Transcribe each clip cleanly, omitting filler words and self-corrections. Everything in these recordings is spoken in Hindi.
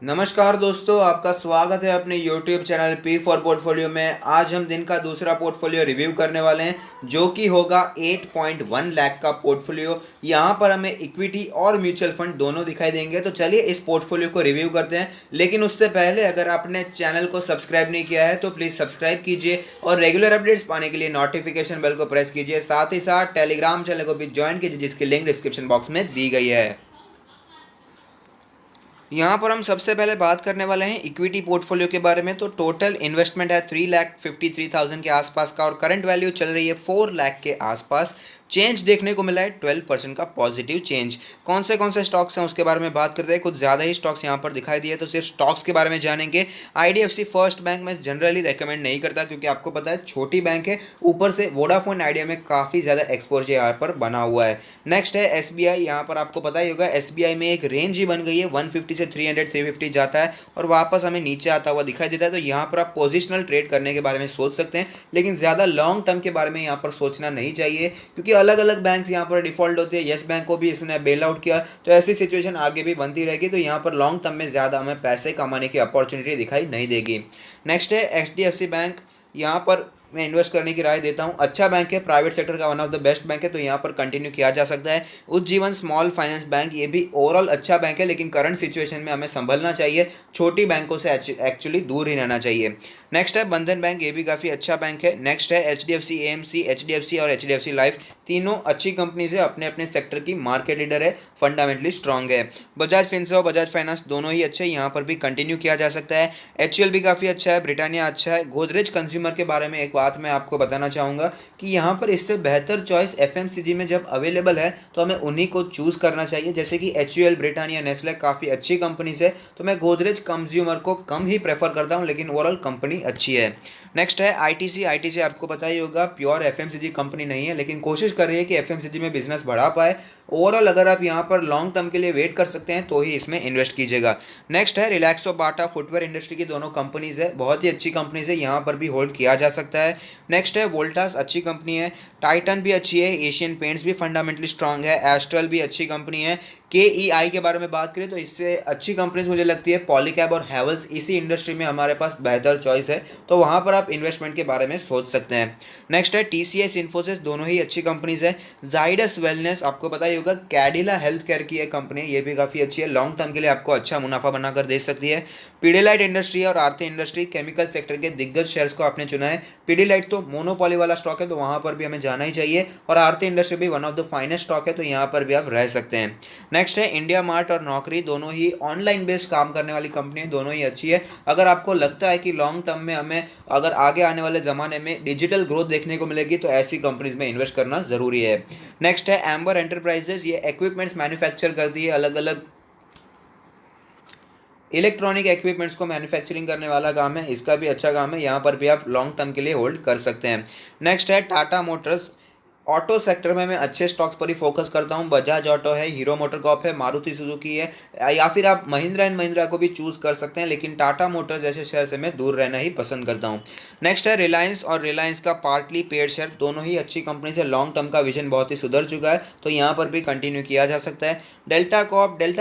नमस्कार दोस्तों, आपका स्वागत है अपने YouTube channel P for portfolio में। आज हम दिन का दूसरा पोर्टफोलियो रिव्यू करने वाले हैं जो कि होगा 8.1 लाख का पोर्टफोलियो। यहाँ पर हमें इक्विटी और म्यूचुअल फंड दोनों दिखाई देंगे। तो चलिए इस पोर्टफोलियो को रिव्यू करते हैं, लेकिन उससे पहले अगर आपने चैनल को सब्सक्राइब नहीं किया है तो प्लीज़ सब्सक्राइब कीजिए और रेगुलर अपडेट्स पाने के लिए नोटिफिकेशन बेल को प्रेस कीजिए। साथ ही साथ टेलीग्राम चैनल को भी ज्वाइन कीजिए जिसकी लिंक डिस्क्रिप्शन बॉक्स में दी गई है। यहाँ पर हम सबसे पहले बात करने वाले हैं इक्विटी पोर्टफोलियो के बारे में। तो टोटल इन्वेस्टमेंट है 3,53,000 के आसपास का और करंट वैल्यू चल रही है 4 लाख के आसपास। चेंज देखने को मिला है 12% का पॉजिटिव चेंज। कौन से स्टॉक्स हैं उसके बारे में बात करते हैं। कुछ ज़्यादा ही स्टॉक्स यहाँ पर दिखाई दिए, तो सिर्फ स्टॉक्स के बारे में जानेंगे। आईडीएफसी फर्स्ट बैंक में जनरली रेकमेंड नहीं करता क्योंकि आपको पता है छोटी बैंक है, ऊपर से वोडाफोन आइडिया में काफ़ी ज़्यादा एक्सपोजर यहाँ पर बना हुआ है। नेक्स्ट है एसबीआई। यहाँ पर आपको पता ही होगा एसबीआई में एक रेंज ही बन गई है, 150 से 300 350 जाता है और वापस हमें नीचे आता हुआ दिखाई देता है। तो यहाँ पर आप पोजिशनल ट्रेड करने के बारे में सोच सकते हैं, लेकिन ज़्यादा लॉन्ग टर्म के बारे में यहाँ पर सोचना नहीं चाहिए क्योंकि अलग अलग बैंक्स यहाँ पर डिफॉल्ट होती है। येस बैंक को भी इसने बेल आउट किया, तो ऐसी सिचुएशन आगे भी बनती रहेगी। तो यहाँ पर लॉन्ग टर्म में ज़्यादा हमें पैसे कमाने की अपॉर्चुनिटी दिखाई नहीं देगी। नेक्स्ट है एचडीएफसी बैंक। यहाँ पर मैं इन्वेस्ट करने की राय देता हूँ। अच्छा बैंक है, प्राइवेट सेक्टर का one of the best bank है, तो यहाँ पर कंटिन्यू किया जा सकता है। उज्जीवन स्मॉल फाइनेंस बैंक, ये भी ओवरऑल अच्छा बैंक है, लेकिन करंट सिचुएशन में हमें संभलना चाहिए, छोटी बैंकों से एक्चुअली दूर ही रहना चाहिए। नेक्स्ट है बंधन बैंक, ये भी काफ़ी अच्छा बैंक है। नेक्स्ट है एचडीएफसी एएमसी, एचडीएफसी और एचडीएफसी लाइफ, तीनों अच्छी कंपनीज है, अपने अपने सेक्टर की मार्केट लीडर है, फंडामेंटली स्ट्रांग है। बजाज फिंसर्व और बजाज फाइनेंस दोनों ही अच्छे, यहाँ पर भी कंटिन्यू किया जा सकता है। एचयूएल भी काफ़ी अच्छा है, ब्रिटानिया अच्छा है। गोदरेज कंज्यूमर के बारे में एक बात मैं आपको बताना चाहूँगा कि यहाँ पर इससे बेहतर चॉइस एफएमसीजी में जब अवेलेबल है तो हमें उन्हीं को चूज़ करना चाहिए। जैसे कि एचयूएल, ब्रिटानिया, नेस्ले काफ़ी अच्छी कंपनीज है, तो मैं गोदरेज कंज्यूमर को कम ही प्रेफर करता हूँ, लेकिन ओवरऑल कंपनी अच्छी है। नेक्स्ट है आईटीसी। आईटीसी आपको पता ही होगा प्योर एफएमसीजी कंपनी नहीं है, लेकिन कोशिश कर रही है कि एफएमसीजी में बिजनेस बढ़ा पाए। ओवरऑल अगर आप यहाँ पर लॉन्ग टर्म के लिए वेट कर सकते हैं तो ही इसमें इन्वेस्ट कीजिएगा। नेक्स्ट है रिलैक्सो, बाटा, फुटवेयर इंडस्ट्री की दोनों कंपनीज है, बहुत ही अच्छी कंपनीज है, यहाँ पर भी होल्ड किया जा सकता है। नेक्स्ट है वोल्टास, अच्छी कंपनी है। टाइटन भी अच्छी है। एशियन पेंट्स भी फंडामेंटली स्ट्रांग है। एस्ट्रल भी अच्छी कंपनी है। के के बारे में बात करें तो इससे अच्छी कंपनीज मुझे लगती है पॉलीकैब और हैवल्स, इसी इंडस्ट्री में हमारे पास बेहतर चॉइस है, तो वहाँ पर आप इन्वेस्टमेंट के बारे में सोच सकते हैं। नेक्स्ट है टीसीएस, इन्फोसिस, दोनों ही अच्छी कंपनीज है। जाइडस वेलनेस, आपको पता ही होगा कैडिला हेल्थ केयर की है कंपनी, ये भी काफ़ी अच्छी है, लॉन्ग टर्म के लिए आपको अच्छा मुनाफा बनाकर दे सकती है। पीडीलाइट इंडस्ट्री और आरती इंडस्ट्री, केमिकल सेक्टर के दिग्गज शेयर्स को आपने चुना है। पीडीलाइट तो मोनोपॉली वाला स्टॉक है, तो वहाँ पर भी हमें जाना ही चाहिए, और आरती इंडस्ट्री भी one of the finest stock है, तो यहाँ पर भी आप रह सकते हैं। नेक्स्ट है इंडिया मार्ट और नौकरी, दोनों ही ऑनलाइन बेस्ड काम करने वाली कंपनी है, दोनों ही अच्छी है। अगर आपको लगता है कि लॉन्ग टर्म में हमें अगर आगे आने वाले ज़माने में डिजिटल ग्रोथ देखने को मिलेगी तो ऐसी कंपनीज में इन्वेस्ट करना ज़रूरी है। नेक्स्ट है एम्बर एंटरप्राइजेज, ये इक्विपमेंट्स मैन्युफैक्चर करती है, अलग अलग इलेक्ट्रॉनिक इक्विपमेंट्स को मैन्युफैक्चरिंग करने वाला काम है, इसका भी अच्छा काम है, यहाँ पर भी आप लॉन्ग टर्म के लिए होल्ड कर सकते हैं। नेक्स्ट है टाटा मोटर्स। ऑटो सेक्टर में मैं अच्छे स्टॉक्स पर ही फोकस करता हूँ। बजाज ऑटो है, हीरो मोटरकॉप है, मारुति सुजुकी है, या फिर आप महिंद्रा एंड महिंद्रा को भी चूज़ कर सकते हैं, लेकिन टाटा मोटर्स जैसे शेयर से मैं दूर रहना ही पसंद करता हूँ। नेक्स्ट है रिलायंस और रिलायंस का पार्टली पेड शेयर, दोनों ही अच्छी कंपनी से, लॉन्ग टर्म का विजन बहुत ही सुधर चुका है, तो यहाँ पर भी कंटिन्यू किया जा सकता है। डेल्टा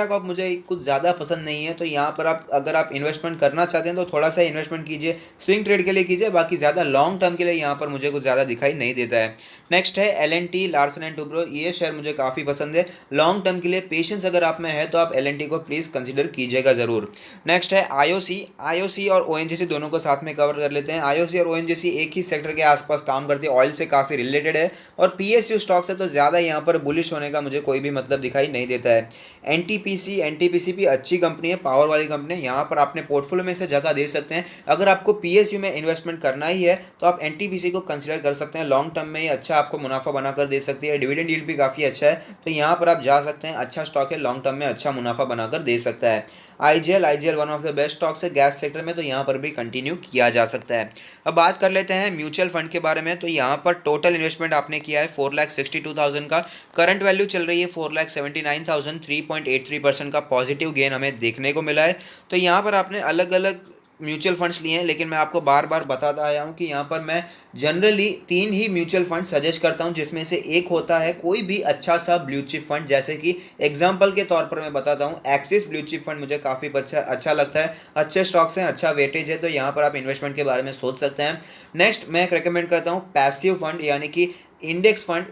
कॉप मुझे कुछ ज़्यादा पसंद नहीं है, तो यहाँ पर आप अगर आप इन्वेस्टमेंट करना चाहते हैं तो थोड़ा सा इन्वेस्टमेंट कीजिए, स्विंग ट्रेड के लिए कीजिए, बाकी ज़्यादा लॉन्ग टर्म के लिए यहाँ पर मुझे कुछ ज़्यादा दिखाई नहीं देता है। नेक्स्ट है एल&टी, लार्सन एंड टुब्रो, ये शेयर मुझे काफ़ी पसंद है, लॉन्ग टर्म के लिए पेशेंस अगर आप में है तो आप एल&टी को प्लीज़ कंसीडर कीजिएगा ज़रूर। नेक्स्ट है आईओसी और ओएनजीसी, दोनों को साथ में कवर कर लेते हैं। आईओसी और ओएनजीसी एक ही सेक्टर के आसपास काम करती है, ऑयल से काफ़ी रिलेटेड है, और पीएसयू स्टॉक से तो ज़्यादा यहाँ पर बुलिश होने का मुझे कोई भी मतलब दिखाई नहीं देता है। एनटीपीसी भी अच्छी कंपनी है, पावर वाली कंपनी है, यहाँ पर आपने पोर्टफोलियो में से जगह दे सकते हैं। अगर आपको पीएसयू में इन्वेस्टमेंट करना ही है तो आप एनटीपीसी को कंसीडर कर सकते हैं, लॉन्ग टर्म में ही अच्छा आपको मुनाफा बनाकर दे सकती है, डिविडेंड यील्ड भी काफ़ी अच्छा है, तो यहाँ पर आप जा सकते हैं, अच्छा स्टॉक है, लॉन्ग टर्म में अच्छा मुनाफा बनाकर दे सकता है। IGL one of the best stocks है गैस सेक्टर में, तो यहाँ पर भी कंटिन्यू किया जा सकता है। अब बात कर लेते हैं म्यूचुअल फंड के बारे में। तो यहाँ पर टोटल इन्वेस्टमेंट आपने किया है 4,62,000 का, करंट वैल्यू चल रही है 4,79,000, 3.83% का पॉजिटिव गेन हमें देखने को मिला है। तो यहाँ पर आपने अलग अलग म्यूचुअल फंड्स लिए हैं, लेकिन मैं आपको बार बार बताता आया हूँ कि यहाँ पर मैं जनरली 3 ही म्यूचुअल फंड सजेस्ट करता हूँ, जिसमें से एक होता है कोई भी अच्छा सा ब्लू चिप फंड। जैसे कि एग्जांपल के तौर पर मैं बताता हूँ, एक्सिस ब्लू चिप फंड मुझे काफ़ी अच्छा लगता है, अच्छे स्टॉक्स हैं, अच्छा वेटेज है, तो यहाँ पर आप इन्वेस्टमेंट के बारे में सोच सकते हैं। नेक्स्ट मैं रिकमेंड करता हूँ पैसिव फंड, यानी कि इंडेक्स फंड।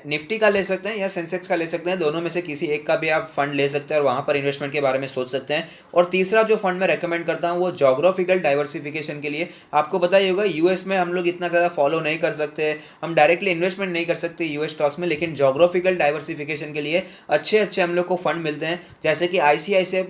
निफ्टी का ले सकते हैं या सेंसेक्स का ले सकते हैं, दोनों में से किसी एक का भी आप फंड ले सकते हैं और वहाँ पर इन्वेस्टमेंट के बारे में सोच सकते हैं। और तीसरा जो फंड मैं रेकमेंड करता हूँ वो जोग्राफिकल डाइवर्सिफिकेशन के लिए। आपको पता ही होगा यूएस में हम लोग इतना ज़्यादा फॉलो नहीं कर सकते, हम डायरेक्टली इन्वेस्टमेंट नहीं कर सकते यूएस स्टॉक्स में, लेकिन जोग्राफिकल डाइवर्सिफिकेशन के लिए अच्छे अच्छे हम लोग को फंड मिलते हैं। जैसे कि ICICI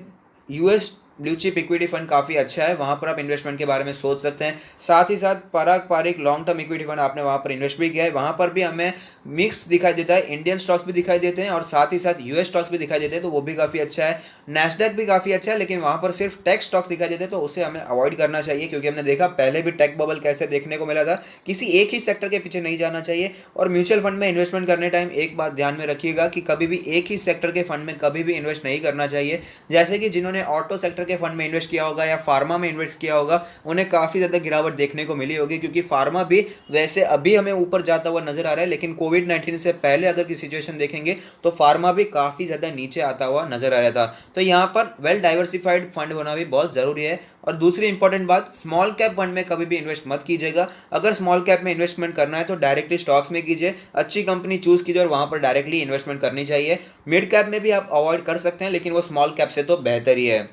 US blue chip equity fund काफ़ी अच्छा है, वहाँ पर आप इन्वेस्टमेंट के बारे में सोच सकते हैं। साथ ही साथ Parag Parikh long term equity fund आपने वहाँ पर इन्वेस्ट भी किया है, वहाँ पर भी हमें मिक्स दिखाई देता है, इंडियन स्टॉक्स भी दिखाई देते हैं और साथ ही साथ यूएस स्टॉक्स भी दिखाई देते हैं, तो वो भी काफ़ी अच्छा है। नैस्डैक भी काफ़ी अच्छा है, लेकिन वहाँ पर सिर्फ टेक स्टॉक दिखाई देते हैं, तो उसे हमें अवॉइड करना चाहिए, क्योंकि हमने देखा पहले भी टेक बबल कैसे देखने को मिला था। किसी एक ही सेक्टर के पीछे नहीं जाना चाहिए। और म्यूचुअल फंड में इन्वेस्टमेंट करने टाइम एक बात ध्यान में रखिएगा कि कभी भी एक ही सेक्टर के फंड में कभी भी इन्वेस्ट नहीं करना चाहिए। जैसे कि जिन्होंने ऑटो सेक्टर के फंड में इन्वेस्ट किया होगा या फार्मा में इन्वेस्ट किया होगा, उन्हें काफ़ी ज़्यादा गिरावट देखने को मिली होगी, क्योंकि फार्मा भी वैसे अभी हमें ऊपर जाता हुआ नजर आ रहा है, लेकिन कोविड-19 से पहले अगर की सिचुएशन देखेंगे तो फार्मा भी काफ़ी ज़्यादा नीचे आता हुआ नजर आ रहा था। तो यहाँ पर वेल डाइवर्सिफाइड फंड होना भी बहुत ज़रूरी है। और दूसरी इंपॉर्टेंट बात, स्मॉल कैप फंड में कभी भी इन्वेस्ट मत कीजिएगा। अगर स्मॉल कैप में इन्वेस्टमेंट करना है तो डायरेक्टली स्टॉक्स में कीजिए, अच्छी कंपनी चूज कीजिए और वहाँ पर डायरेक्टली इन्वेस्टमेंट करनी चाहिए। मिड कैप में भी आप अवॉइड कर सकते हैं, लेकिन वो स्मॉल कैप से तो बेहतर ही है।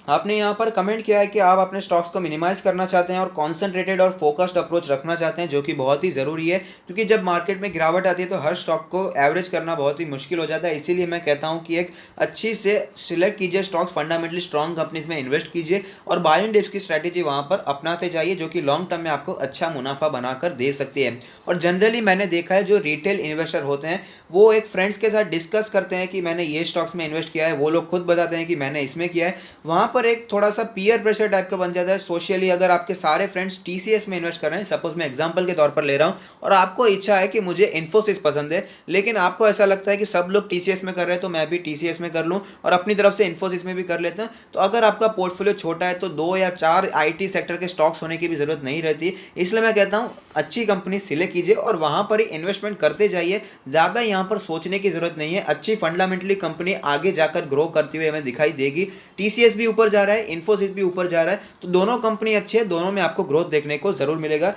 आपने यहाँ पर कमेंट किया है कि आप अपने स्टॉक्स को मिनिमाइज करना चाहते हैं और कॉन्सेंट्रेटेड और फोकस्ड अप्रोच रखना चाहते हैं, जो कि बहुत ही ज़रूरी है, क्योंकि जब मार्केट में गिरावट आती है तो हर स्टॉक को एवरेज करना बहुत ही मुश्किल हो जाता है। इसीलिए मैं कहता हूँ कि एक अच्छी से सिलेक्ट कीजिए स्टॉक्स, फंडामेंटली स्ट्रॉन्ग कंपनीज में इन्वेस्ट कीजिए और बाय एंड डिप्स की स्ट्रैटेजी वहाँ पर अपनाते जाइए, जो कि लॉन्ग टर्म में आपको अच्छा मुनाफा बनाकर दे सकती है। और जनरली मैंने देखा है जो रिटेल इन्वेस्टर होते हैं वो एक फ्रेंड्स के साथ डिस्कस करते हैं कि मैंने ये स्टॉक्स में इन्वेस्ट किया है, वो लोग खुद बताते हैं कि मैंने इसमें किया है, वहाँ पर एक थोड़ा सा पीयर प्रेशर टाइप का बन जाता है सोशली। अगर आपके सारे फ्रेंड्स टीसीएस में इन्वेस्ट कर रहे हैं, सपोज मैं एग्जांपल के तौर पर ले रहा हूँ, और आपको इच्छा है कि मुझे इन्फोसिस पसंद है, लेकिन आपको ऐसा लगता है कि सब लोग टीसीएस में कर रहे हैं तो मैं भी टीसीएस में कर लूँ और अपनी तरफ से इन्फोसिस में भी कर लेते हैं, तो अगर आपका पोर्टफोलियो छोटा है तो 2 या 4 आईटी सेक्टर के स्टॉक्स होने की भी जरूरत नहीं रहती। इसलिए मैं कहता हूँ अच्छी कंपनी सिलेक्ट कीजिए और वहाँ पर ही इन्वेस्टमेंट करते जाइए, ज़्यादा यहाँ पर सोचने की जरूरत नहीं है। अच्छी फंडामेंटली कंपनी आगे जाकर ग्रो करती हुई हमें दिखाई देगी। टीसीएस भी ऊपर जा रहा है, इन्फोसिस भी ऊपर जा रहा है, तो दोनों कंपनी अच्छी है, दोनों में आपको ग्रोथ देखने को जरूर मिलेगा।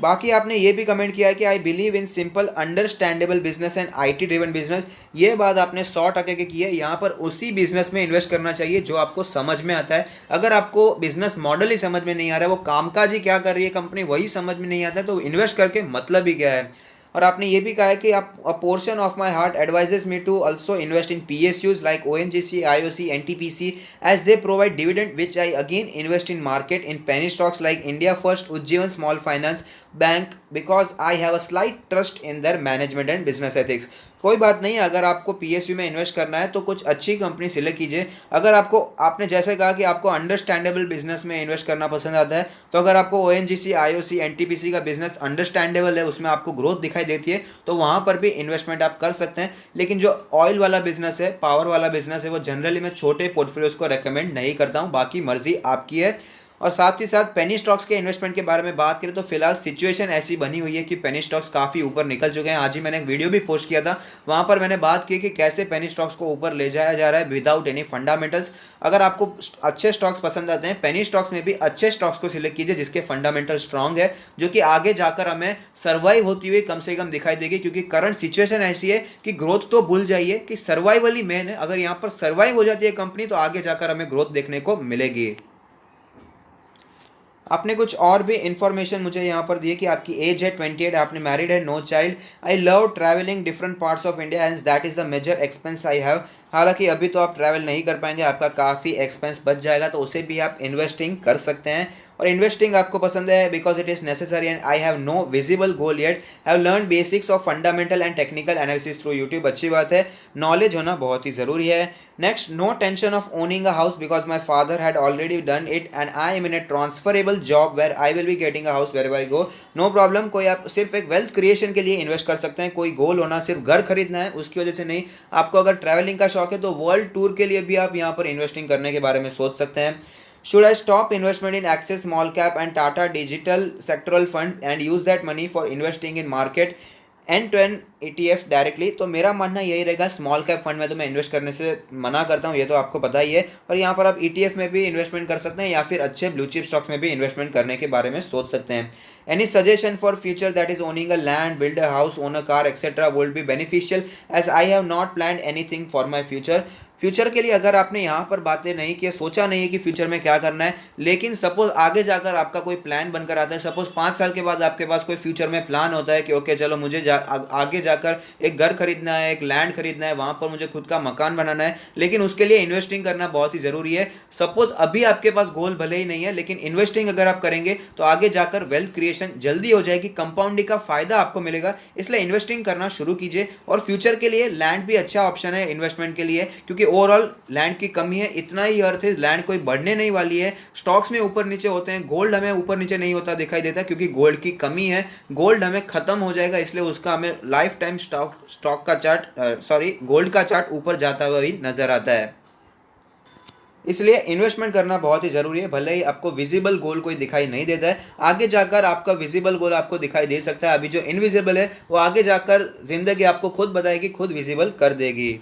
बाकी आपने ये भी कमेंट किया है कि I believe in simple understandable business and IT driven business. ये बात आपने 100% की है। यहाँ पर उसी बिजनेस में इन्वेस्ट करना चाहिए जो आपको समझ में आता है। अगर आपको बिजनेस मॉडल ही समझ में नहीं आ रहा है, वो कामकाज ही क्या कर रही है कंपनी वही समझ में नहीं आता है, तो इन्वेस्ट करके मतलब ही क्या है। और आपने ये भी कहा है कि आप a portion of my heart advises me to also invest in PSUs like ONGC, IOC, NTPC as they provide dividend which I again invest in market in penny stocks like India first, Ujjivan small finance bank, because I have a slight trust in their management and business ethics. कोई बात नहीं, अगर आपको PSU में इन्वेस्ट करना है तो कुछ अच्छी कंपनी सिलेक्ट कीजिए। अगर आपको, आपने जैसे कहा कि आपको अंडरस्टैंडेबल बिजनेस में इन्वेस्ट करना पसंद आता है, तो अगर आपको ONGC, IOC, NTPC का बिजनेस अंडरस्टैंडेबल है, उसमें आपको ग्रोथ दिखाई देती है, तो वहाँ पर भी इन्वेस्टमेंट आप कर सकते हैं। लेकिन जो ऑयल वाला बिजनेस है, पावर वाला बिजनेस है, वो जनरली मैं छोटे पोर्टफोलियोज को रेकमेंड नहीं करता हूँ। बाकी मर्जी आपकी है। और साथ ही साथ पेनी स्टॉक्स के इन्वेस्टमेंट के बारे में बात करें तो फिलहाल सिचुएशन ऐसी बनी हुई है कि पेनी स्टॉक्स काफ़ी ऊपर निकल चुके हैं। आज ही मैंने एक वीडियो भी पोस्ट किया था, वहाँ पर मैंने बात की कि कैसे पेनी स्टॉक्स को ऊपर ले जाया जा रहा है विदाउट एनी फंडामेंटल्स। अगर आपको अच्छे स्टॉक्स पसंद आते हैं, पेनी स्टॉक्स में भी अच्छे स्टॉक्स को सिलेक्ट कीजिए जिसके फंडामेंटल स्ट्रांग है, जो कि आगे जाकर हमें सर्वाइव होती हुई कम से कम दिखाई देगी। क्योंकि करंट सिचुएशन ऐसी है कि ग्रोथ तो भूल जाइए, कि सर्वाइवल ही मेन है। अगर यहाँ पर सर्वाइव हो जाती है कंपनी तो आगे जाकर हमें ग्रोथ देखने को मिलेगी। आपने कुछ और भी इन्फॉर्मेशन मुझे यहाँ पर दी है कि आपकी एज है 28, आपने मैरिड है, no child, I love travelling different parts of India and that is the major expense I have. हालांकि अभी तो आप ट्रैवल नहीं कर पाएंगे, आपका काफ़ी एक्सपेंस बच जाएगा, तो उसे भी आप इन्वेस्टिंग कर सकते हैं। और इन्वेस्टिंग आपको पसंद है because it is necessary and I have no visible goal yet, have learn basics of fundamental and technical analysis through YouTube. अच्छी बात है, नॉलेज होना बहुत ही ज़रूरी है। Next, no tension of owning a house because my father had already done it and I am in a transferable job where I will be getting a house where I go. No problem, कोई आप सिर्फ एक वेल्थ क्रिएशन के लिए इन्वेस्ट कर सकते हैं। कोई गोल होना सिर्फ घर खरीदना है उसकी वजह से नहीं। आपको अगर ट्रैवलिंग का शौक स्टॉक है तो वर्ल्ड टूर के लिए भी आप यहाँ पर इन्वेस्टिंग करने के बारे में सोच सकते हैं। Should I stop investment in Axis small cap and Tata digital sectoral fund and use that money for investing in market and to an ETF directly? तो मेरा मानना यही रहेगा, स्मॉल कैप फंड में तो मैं इन्वेस्ट करने से मना करता हूँ, ये तो आपको पता ही है। और यहाँ पर आप ETF में भी इन्वेस्टमेंट कर सकते हैं या फिर अच्छे ब्लू चिप स्टॉक्स में भी इन्वेस्टमेंट करने के बारे में सोच सकते हैं। Any suggestion for future that is owning a land, build a house, own a car etcetera would be beneficial as I have not plan anything for my future? Future के लिए अगर आपने यहाँ पर बातें नहीं की, सोचा नहीं है कि फ्यूचर में क्या करना है, लेकिन सपोज आगे जाकर आपका कोई प्लान बनकर आता है, सपोज 5 साल के बाद आपके पास कोई फ्यूचर में प्लान होता है कि ओके चलो मुझे आगे जाकर एक घर खरीदना है, एक लैंड खरीदना है, वहाँ पर मुझे खुद का मकान बनाना है, लेकिन उसके लिए इन्वेस्टिंग करना बहुत ही ज़रूरी है। सपोज अभी आपके पास गोल भले ही नहीं है, लेकिन इन्वेस्टिंग अगर आप करेंगे तो आगे जाकर वेल्थ क्रिएशन जल्दी हो जाएगी, कंपाउंडिंग का फायदा आपको मिलेगा। इसलिए इन्वेस्टिंग करना शुरू कीजिए। और फ्यूचर के लिए लैंड भी अच्छा ऑप्शन है इन्वेस्टमेंट के लिए, क्योंकि ओवरऑल लैंड की कमी है, इतना ही अर्थ है, लैंड कोई बढ़ने नहीं वाली है। स्टॉक्स में ऊपर नीचे होते हैं, गोल्ड हमें ऊपर नीचे नहीं होता दिखाई देता क्योंकि गोल्ड की कमी है, गोल्ड हमें खत्म हो जाएगा, इसलिए उसका हमें लाइफ टाइम स्टॉक का चार्ट गोल्ड का चार्ट ऊपर जाता हुआ भी नजर आता है। इसलिए इन्वेस्टमेंट करना बहुत ही ज़रूरी है। भले ही आपको विजिबल गोल कोई दिखाई नहीं देता है, आगे जाकर आपका विजिबल गोल आपको दिखाई दे सकता है। अभी जो इनविजिबल है वो आगे जाकर जिंदगी आपको खुद बताएगी, खुद विजिबल कर देगी।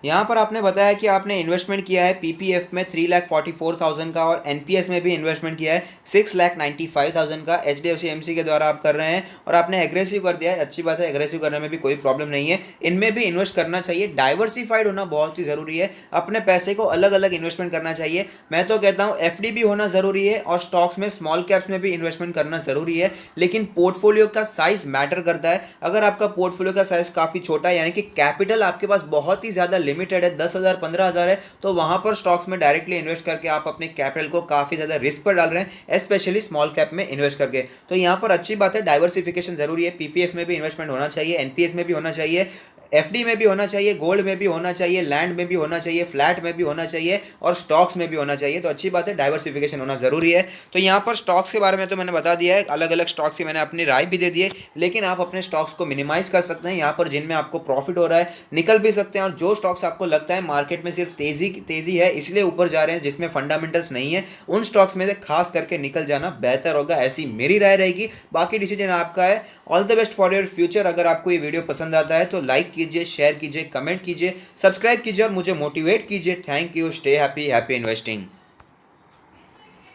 यहाँ पर आपने बताया कि आपने इन्वेस्टमेंट किया है PPF में 3,44,000 का, और NPS में भी इन्वेस्टमेंट किया है 6,95,000 का, HDFC MC के द्वारा आप कर रहे हैं, और आपने एग्रेसिव कर दिया है। अच्छी बात है, एग्रेसिव करने में भी कोई प्रॉब्लम नहीं है, इनमें भी इन्वेस्ट करना चाहिए। डाइवर्सिफाइड होना बहुत ही ज़रूरी है, अपने पैसे को अलग अलग इन्वेस्टमेंट करना चाहिए। मैं तो कहता हूँ FD भी होना ज़रूरी है, और स्टॉक्स में स्मॉल कैप्स में भी इन्वेस्टमेंट करना ज़रूरी है, लेकिन पोर्टफोलियो का साइज मैटर करता है। अगर आपका पोर्टफोलियो का साइज काफ़ी छोटा है, यानी कि कैपिटल आपके पास बहुत ही ज़्यादा लिमिटेड है, 10,000 15,000 है, तो वहां पर स्टॉक्स में डायरेक्टली इन्वेस्ट करके आप अपने कैपिटल को काफी ज्यादा रिस्क पर डाल रहे हैं, स्पेशली स्मॉल कैप में इन्वेस्ट करके। तो यहां पर अच्छी बात है, डाइवर्सिफिकेशन जरूरी है। PPF में भी इन्वेस्टमेंट होना चाहिए, NPS में भी होना चाहिए, FD में भी होना चाहिए, गोल्ड में भी होना चाहिए, लैंड में भी होना चाहिए, फ्लैट में भी होना चाहिए, और स्टॉक्स में भी होना चाहिए। तो अच्छी बात है, डाइवर्सिफिकेशन होना जरूरी है। तो यहाँ पर स्टॉक्स के बारे में तो मैंने बता दिया है, अलग अलग स्टॉक्स की मैंने अपनी राय भी दे दी है, लेकिन आप अपने स्टॉक्स को मिनिमाइज कर सकते हैं। यहाँ पर जिनमें आपको प्रॉफिट हो रहा है निकल भी सकते हैं, और जो स्टॉक्स आपको लगता है मार्केट में सिर्फ तेजी है इसलिए ऊपर जा रहे हैं, जिसमें फंडामेंटल्स नहीं है, उन स्टॉक्स में से खास करके निकल जाना बेहतर होगा, ऐसी मेरी राय रहेगी। बाकी डिसीजन आपका है। All the best for your future. अगर आपको ये वीडियो पसंद आता है तो लाइक कीजिए, शेयर कीजिए, कमेंट कीजिए, सब्सक्राइब कीजिए और मुझे मोटिवेट कीजिए। Thank you. Stay happy, happy investing.